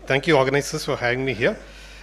Thank you, organizers, for having me here.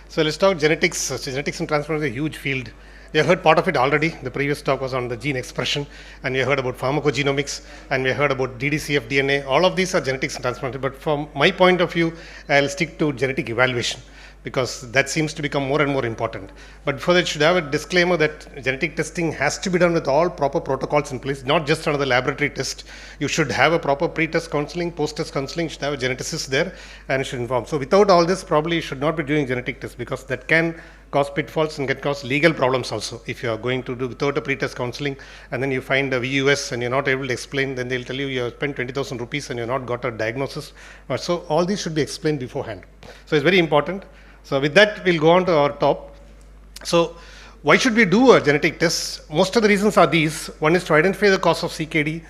So let's talk genetics. So genetics and transplantation is a huge field. You heard part of it already. The previous talk was on the gene expression, and we heard about pharmacogenomics, and we heard about DDCF DNA. All of these are genetics and transplantation. But from my point of view, I'll stick to genetic evaluation because that seems to become more and more important. But before that, should have a disclaimer that genetic testing has to be done with all proper protocols in place, not just another laboratory test. You should have a proper pre-test counseling, post-test counseling, you should have a geneticist there and you should inform. So without all this, probably you should not be doing genetic tests because that can cause pitfalls and can cause legal problems also. If you are going to do without a pre-test counseling and then you find a VUS and you're not able to explain, then they'll tell you you have spent 20,000 rupees and you're not got a diagnosis. So all these should be explained beforehand. So it's very important. So with that, we'll go on to our top. So why should we do a genetic test? Most of the reasons are these. One is to identify the cause of CKD.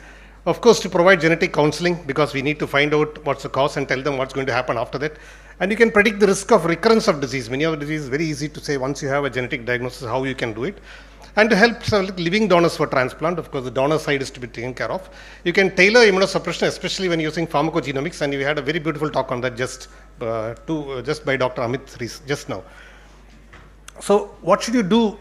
Of course, to provide genetic counseling because we need to find out what's the cause and tell them what's going to happen after that. And you can predict the risk of recurrence of disease. Many of the disease is very easy to say once you have a genetic diagnosis, how you can do it. And to help select living donors for transplant, of course, the donor side is to be taken care of. You can tailor immunosuppression, especially when using pharmacogenomics, and we had a very beautiful talk on that just by Dr. Amit just now. So what should you do?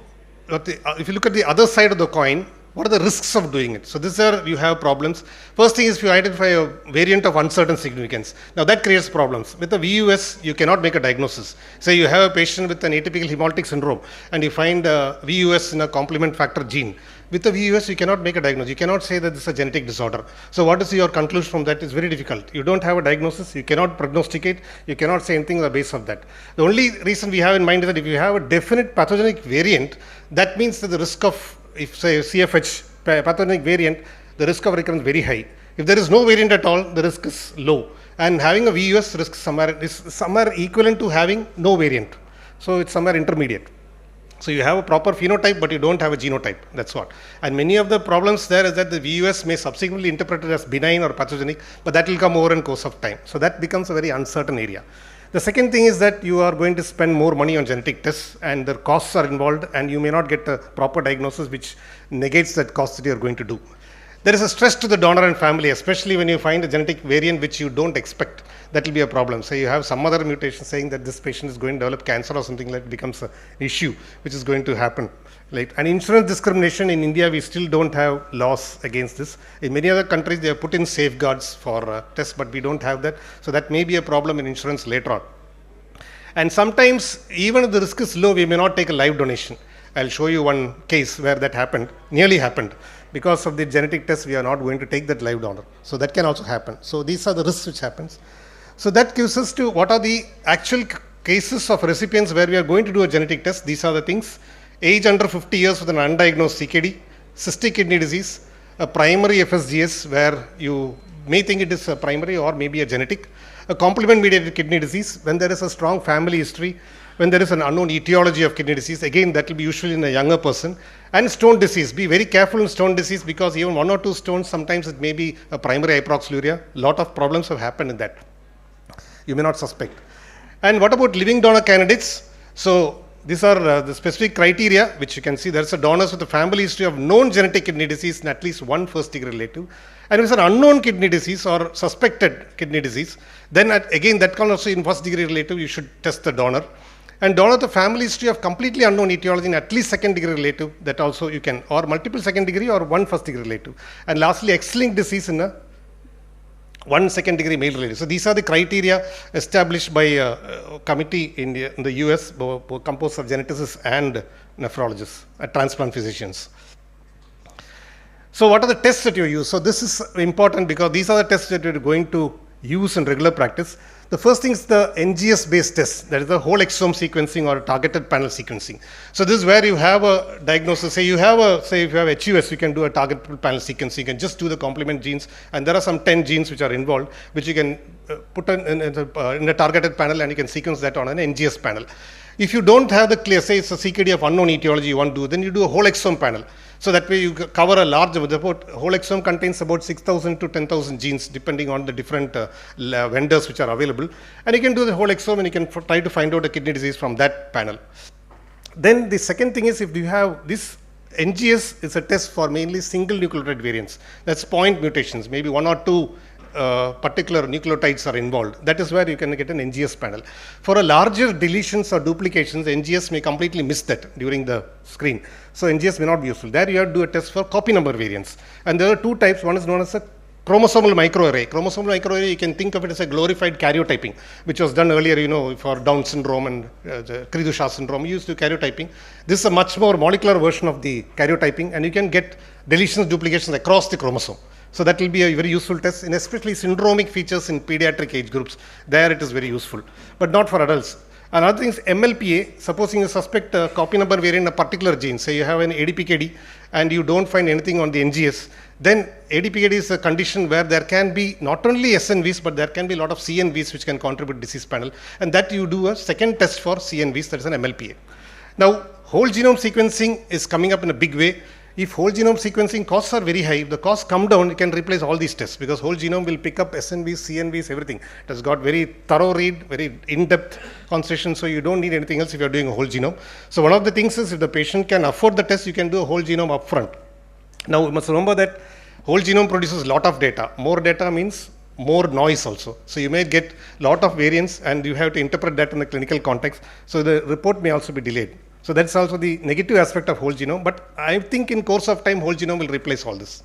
If you look at the other side of the coin, what are the risks of doing it? So this is where you have problems. First thing is if you identify a variant of uncertain significance. Now that creates problems. With a VUS, you cannot make a diagnosis. Say you have a patient with an atypical hemolytic syndrome and you find a VUS in a complement factor gene. With a VUS, you cannot make a diagnosis. You cannot say that this is a genetic disorder. So what is your conclusion from that? It's very difficult. You don't have a diagnosis. You cannot prognosticate. You cannot say anything on the basis of that. The only reason we have in mind is that if you have a definite pathogenic variant, that means that the risk of, if say CFH pathogenic variant, the risk of recurrence is very high. If there is no variant at all, the risk is low. And having a VUS risk is somewhere equivalent to having no variant. So it's somewhere intermediate. So you have a proper phenotype, but you don't have a genotype. That's what. And many of the problems there is that the VUS may subsequently interpreted as benign or pathogenic, but that will come over in course of time. So that becomes a very uncertain area. The second thing is that you are going to spend more money on genetic tests and the costs are involved and you may not get a proper diagnosis which negates that cost that you are going to do. There is a stress to the donor and family, especially when you find a genetic variant which you don't expect. That will be a problem. Say you have some other mutation saying that this patient is going to develop cancer or something like that becomes an issue which is going to happen. Like, and insurance discrimination in India, we still don't have laws against this. In many other countries, they have put in safeguards for tests, but we don't have that. So that may be a problem in insurance later on. And sometimes, even if the risk is low, we may not take a live donation. I'll show you one case where that happened, nearly happened. Because of the genetic test, we are not going to take that live donor. So that can also happen. So these are the risks which happens. So that gives us to what are the actual cases of recipients where we are going to do a genetic test. These are the things. Age under 50 years with an undiagnosed CKD, cystic kidney disease, a primary FSGS where you may think it is a primary or maybe a genetic, a complement-mediated kidney disease when there is a strong family history, when there is an unknown etiology of kidney disease, again that will be usually in a younger person, and stone disease. Be very careful in stone disease because even 1 or 2 stones, sometimes it may be a primary hyperoxaluria. A lot of problems have happened in that. You may not suspect. And what about living donor candidates? So these are the specific criteria which you can see. There is a donors with a family history of known genetic kidney disease and at least one first degree relative. And if it's an unknown kidney disease or suspected kidney disease, then again that can also in first degree relative, you should test the donor. And donor with a family history of completely unknown etiology and at least second degree relative, that also you can, or multiple second degree or one first degree relative. And lastly, X-linked disease in a 1 second degree male relative. So these are the criteria established by a committee in the US composed of geneticists and nephrologists, transplant physicians. So what are the tests that you use? So this is important because these are the tests that you're going to use in regular practice. The first thing is the NGS based test, that is the whole exome sequencing or targeted panel sequencing. So this is where you have a diagnosis. Say if you have HUS, you can do a targeted panel sequencing. You can just do the complement genes, and there are some 10 genes which are involved, which you can put in a targeted panel, and you can sequence that on an NGS panel. If you don't have the clear, say it's a CKD of unknown etiology you want to do, then you do a whole exome panel. So that way you cover a large, whole exome contains about 6,000 to 10,000 genes depending on the different vendors which are available. And you can do the whole exome and you can try to find out a kidney disease from that panel. Then the second thing is if you have this NGS is a test for mainly single nucleotide variants. That's point mutations, maybe 1 or 2 particular nucleotides are involved. That is where you can get an NGS panel. For a larger deletions or duplications, NGS may completely miss that during the screen. So NGS may not be useful. There you have to do a test for copy number variants. And there are two types. One is known as a chromosomal microarray. Chromosomal microarray, you can think of it as a glorified karyotyping, which was done earlier, for Down syndrome and the Cri-du-Chat syndrome. You used to karyotyping. This is a much more molecular version of the karyotyping, and you can get deletions, duplications across the chromosome. So that will be a very useful test, in especially syndromic features in pediatric age groups. There it is very useful, but not for adults. Another thing is MLPA. Supposing you suspect a copy number variant in a particular gene, say you have an ADPKD and you don't find anything on the NGS, then ADPKD is a condition where there can be not only SNVs, but there can be a lot of CNVs which can contribute disease panel, and that you do a second test for CNVs, that is an MLPA. Now, whole genome sequencing is coming up in a big way. If whole genome sequencing costs are very high, if the costs come down, you can replace all these tests, because whole genome will pick up SNVs, CNVs, everything. It has got very thorough read, very in-depth concentration, so you don't need anything else if you're doing a whole genome. So one of the things is, if the patient can afford the test, you can do a whole genome upfront. Now, you must remember that whole genome produces a lot of data. More data means more noise also. So you may get a lot of variants, and you have to interpret that in the clinical context. So the report may also be delayed. So that's also the negative aspect of whole genome, but I think in course of time, whole genome will replace all this.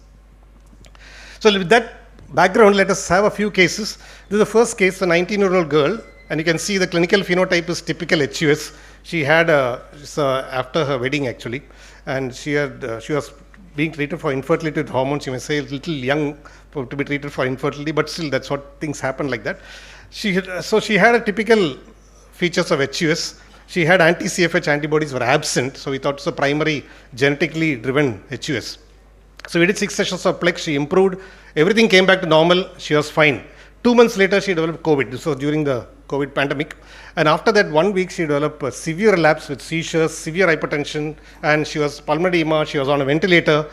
So with that background, let us have a few cases. This is the first case, a 19-year-old girl, and you can see the clinical phenotype is typical HUS. She had after her wedding actually, and she was being treated for infertility with hormones. You may say a little young to be treated for infertility, but still that's what things happen like that. So she had a typical features of HUS. She had anti-CFH antibodies were absent, so we thought it's a primary genetically driven HUS. So we did 6 sessions of Plex, she improved, everything came back to normal, she was fine. 2 months later, she developed COVID. This was during the COVID pandemic. And after that 1 week, she developed a severe relapse with seizures, severe hypertension, and she was pulmonary edema, she was on a ventilator.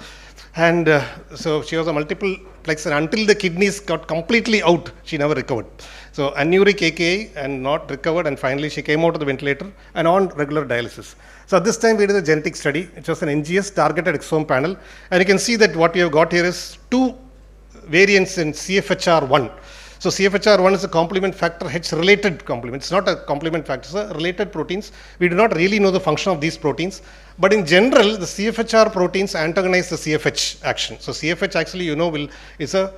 And so she was a multiple plex, and until the kidneys got completely out, she never recovered. So anuric AKI and not recovered, and finally she came out of the ventilator and on regular dialysis. So at this time we did a genetic study. It was an NGS targeted exome panel, and you can see that what we have got here is 2 variants in CFHR1. So CFHR1 is a complement factor H related complement. It's not a complement factor, it's a related proteins. We do not really know the function of these proteins, but in general, the CFHR proteins antagonize the CFH action. So CFH actually, is a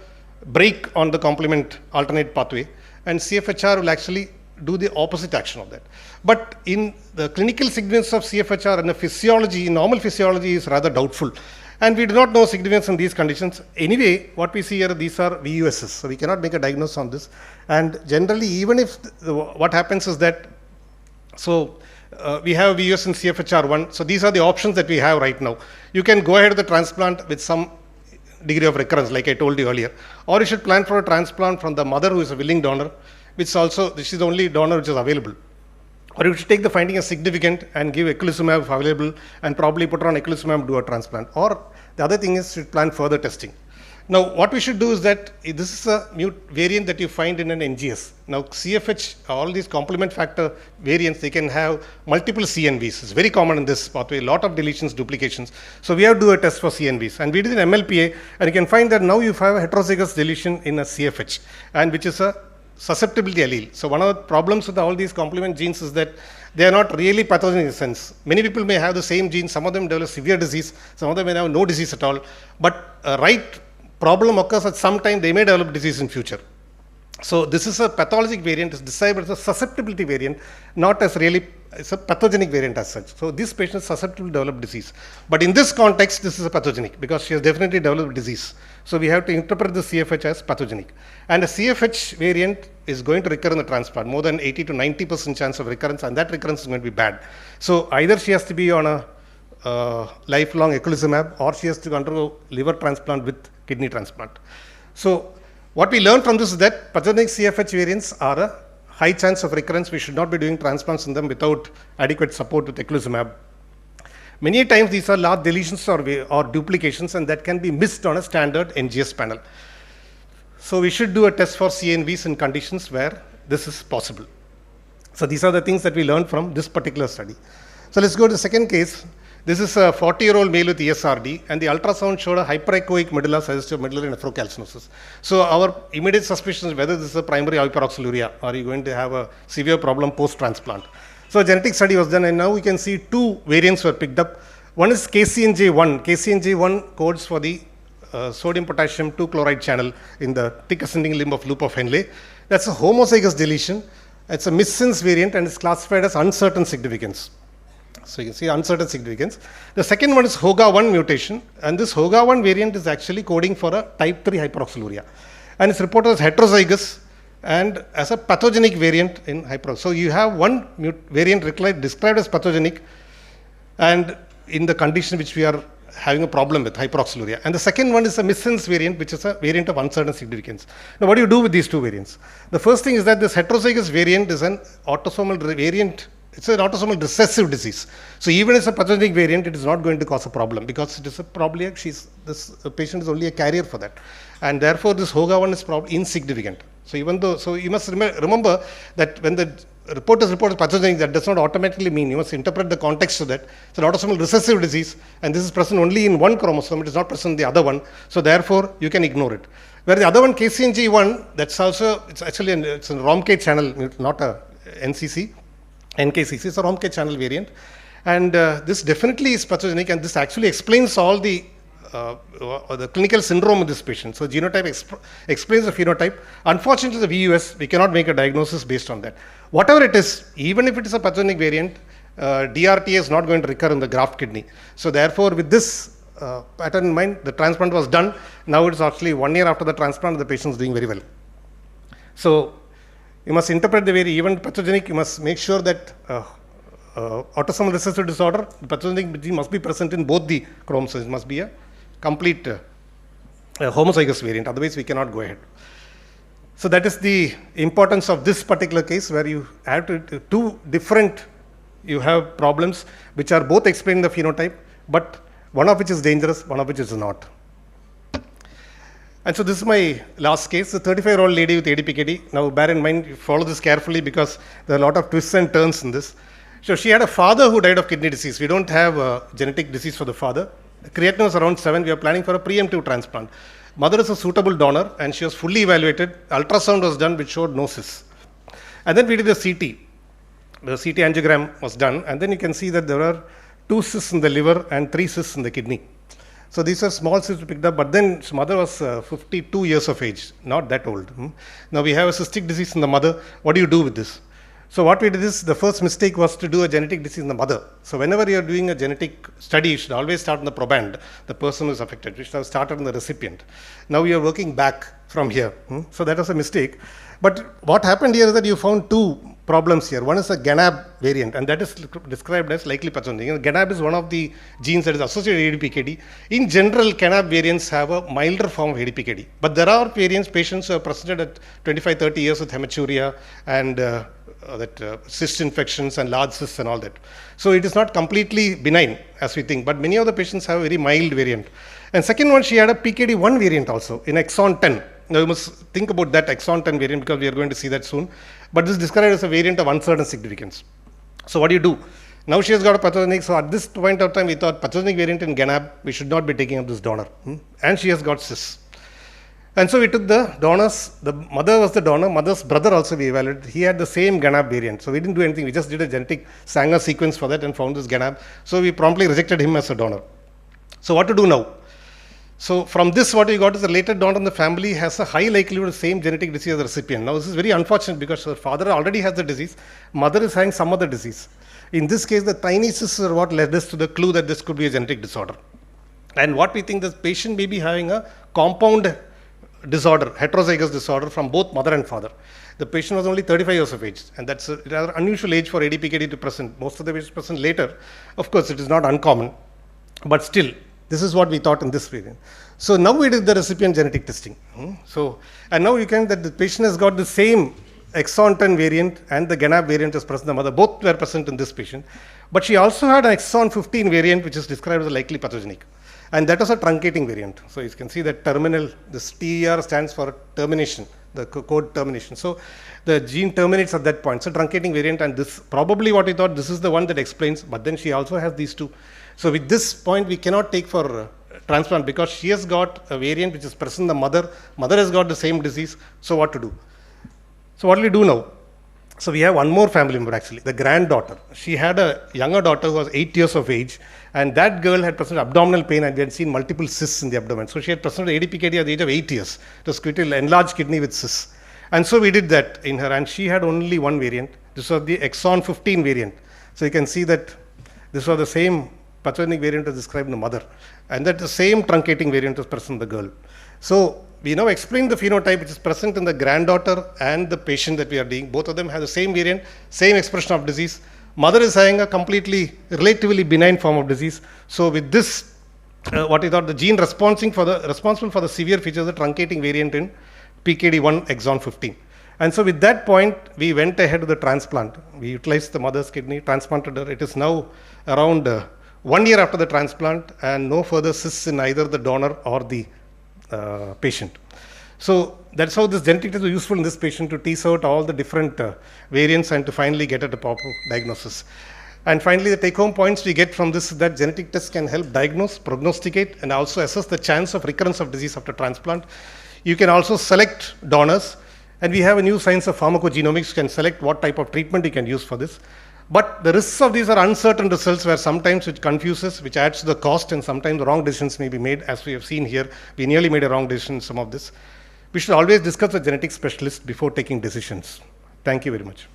brake on the complement alternate pathway, and CFHR will actually do the opposite action of that. But in the clinical significance of CFHR and the physiology, normal physiology is rather doubtful. And we do not know significance in these conditions. Anyway, what we see here, these are VUSs, so we cannot make a diagnosis on this. And generally, even if what happens is that, we have VUS in CFHR1, so these are the options that we have right now. You can go ahead with the transplant with some degree of recurrence, like I told you earlier, or you should plan for a transplant from the mother who is a willing donor, this is the only donor which is available. Or you should take the finding as significant and give eculizumab if available, and probably put her on eculizumab, do a transplant. Or the other thing is, you should plan further testing. Now, what we should do is that this is a variant that you find in an NGS. Now, CFH, all these complement factor variants, they can have multiple CNVs. It's very common in this pathway, a lot of deletions, duplications. So we have to do a test for CNVs. And we did an MLPA, and you can find that now you have a heterozygous deletion in a CFH, and which is a susceptibility allele. So one of the problems with all these complement genes is that they are not really pathogenic in a sense. Many people may have the same gene, some of them develop severe disease, some of them may have no disease at all, but a right problem occurs at some time, they may develop disease in future. So this is a pathologic variant, it's described as a susceptibility variant, not as really, it's a pathogenic variant as such. So this patient is susceptible to develop disease. But in this context, this is a pathogenic because she has definitely developed disease. So we have to interpret the CFH as pathogenic. And a CFH variant is going to recur in the transplant, more than 80 to 90% chance of recurrence, and that recurrence is going to be bad. So either she has to be on a lifelong eculizumab, or she has to undergo liver transplant with kidney transplant. So what we learned from this is that pathogenic CFH variants are a high chance of recurrence. We should not be doing transplants in them without adequate support with eculizumab. Many times these are large deletions or duplications, and that can be missed on a standard NGS panel. So we should do a test for CNVs in conditions where this is possible. So these are the things that we learned from this particular study. So let's go to the second case. This is a 40-year-old male with ESRD, and the ultrasound showed a hyperechoic medulla suggestive medullary nephrocalcinosis. So our immediate suspicion is whether this is a primary hyperoxaluria or are you going to have a severe problem post-transplant. So a genetic study was done, and now we can see two variants were picked up. One is KCNJ1. KCNJ1 codes for the sodium potassium 2 chloride channel in the thick ascending limb of loop of Henle. That's a homozygous deletion. It's a missense variant and is classified as uncertain significance. So you can see uncertain significance. The second one is HOGA1 mutation, and this HOGA1 variant is actually coding for a type 3 hyperoxaluria, and it's reported as heterozygous and as a pathogenic variant in hyperoxaluria. So you have one variant described as pathogenic, and in the condition which we are having a problem with, hyperoxaluria. And the second one is a missense variant, which is a variant of uncertain significance. Now, what do you do with these two variants? The first thing is that this heterozygous variant is an autosomal variant. It's an autosomal recessive disease. So even if it's a pathogenic variant, it is not going to cause a problem because it is probably this patient is only a carrier for that, and therefore this HOGA1 is probably insignificant. So even though, so you must remember that when the report is pathogenic, that does not automatically mean, you must interpret the context of that. It's an autosomal recessive disease, and this is present only in one chromosome. It is not present in the other one. So therefore, you can ignore it. Where the other one, KCNG1, that's also, it's actually it's a ROMK channel, not a NCC. NKCC is a ROMK channel variant, and this definitely is pathogenic, and this actually explains all the clinical syndrome of this patient. So genotype explains the phenotype. Unfortunately, the VUS, we cannot make a diagnosis based on that. Whatever it is, even if it is a pathogenic variant, DRTA is not going to recur in the graft kidney. So therefore, with this pattern in mind, the transplant was done. Now it's actually 1 year after the transplant, the patient is doing very well. So you must interpret the variant, even pathogenic, you must make sure that autosomal recessive disorder, the pathogenic gene must be present in both the chromosomes. It must be a complete homozygous variant, otherwise we cannot go ahead. So that is the importance of this particular case, where you have two different, you have problems which are both explaining the phenotype, but one of which is dangerous, one of which is not. And so this is my last case, a 35-year-old lady with ADPKD. Now bear in mind, you follow this carefully because there are a lot of twists and turns in this. So she had a father who died of kidney disease. We don't have a genetic disease for the father. Creatinine was around 7. We are planning for a preemptive transplant. Mother is a suitable donor, and she was fully evaluated. Ultrasound was done, which showed no cysts. And then we did the CT. The CT angiogram was done, and then you can see that there are 2 cysts in the liver and 3 cysts in the kidney. So these are small cysts we picked up, but then his mother was 52 years of age, not that old. Now we have a cystic disease in the mother. What do you do with this? So what we did is, the first mistake was to do a genetic disease in the mother. So whenever you are doing a genetic study, you should always start in the proband, the person who is affected. You should have started in the recipient. Now we are working back from here. So that was a mistake. But what happened here is that you found 2 problems here. One is a GANAB variant, and that is described as likely pathogenic. GANAB is one of the genes that is associated with ADPKD. In general, GANAB variants have a milder form of ADPKD. But there are variants, patients who are presented at 25-30 years with hematuria and cyst infections and large cysts and all that. So it is not completely benign as we think, but many of the patients have a very mild variant. And second one, she had a PKD1 variant also in exon 10. Now you must think about that exon 10 variant because we are going to see that soon. But this is described as a variant of uncertain significance. So what do you do? Now she has got a pathogenic, so at this point of time we thought pathogenic variant in GANAB, we should not be taking up this donor. And she has got cysts. And so we took the donors, the mother was the donor, mother's brother also we evaluated. He had the same GANAB variant. So we didn't do anything, we just did a genetic Sanger sequence for that and found this GANAB. So we promptly rejected him as a donor. So what to do now? So from this, what we got is the related donor in the family has a high likelihood of same genetic disease as the recipient. Now this is very unfortunate because her father already has the disease, mother is having some other disease. In this case, the tiny cysts are what led us to the clue that this could be a genetic disorder. And what we think, this patient may be having a compound disorder, heterozygous disorder from both mother and father. The patient was only 35 years of age, and that's a rather unusual age for ADPKD to present. Most of the patients present later. Of course, it is not uncommon, but still, this is what we thought in this variant. So now we did the recipient genetic testing. So, and now you can that the patient has got the same exon 10 variant and the GANAB variant is present in the mother. Both were present in this patient, but she also had an exon 15 variant, which is described as a likely pathogenic. And that was a truncating variant. So you can see that terminal, this TER stands for termination, the code termination. So the gene terminates at that point. So truncating variant, and this probably what we thought, this is the one that explains, but then she also has these two. So with this point, we cannot take for transplant because she has got a variant which is present in the mother. Mother has got the same disease. So what to do? So what will we do now? So we have one more family member actually, the granddaughter. She had a younger daughter who was 8 years of age, and that girl had presented abdominal pain and we had seen multiple cysts in the abdomen. So she had presented ADPKD at the age of 8 years. It was enlarged kidney with cysts. And so we did that in her, and she had only one variant. This was the exon 15 variant. So you can see that this was the same pathogenic variant as described in the mother, and that the same truncating variant was present in the girl. So we now explain the phenotype which is present in the granddaughter and the patient that we are doing. Both of them have the same variant, same expression of disease. Mother is having a relatively benign form of disease. So with this, what we thought, the gene responsible for the severe features, the truncating variant in PKD1 exon 15. And so with that point, we went ahead with the transplant. We utilized the mother's kidney, transplanted her. It is now around 1 year after the transplant, and no further cysts in either the donor or the patient. So that's how this genetic test is useful in this patient, to tease out all the different variants and to finally get at a proper diagnosis. And finally, the take-home points we get from this is that genetic tests can help diagnose, prognosticate, and also assess the chance of recurrence of disease after transplant. You can also select donors, and we have a new science of pharmacogenomics, can select what type of treatment you can use for this. But the risks of these are uncertain results, where sometimes it confuses, which adds to the cost, and sometimes wrong decisions may be made. As we have seen here, we nearly made a wrong decision in some of this. We should always discuss with a genetic specialist before taking decisions. Thank you very much.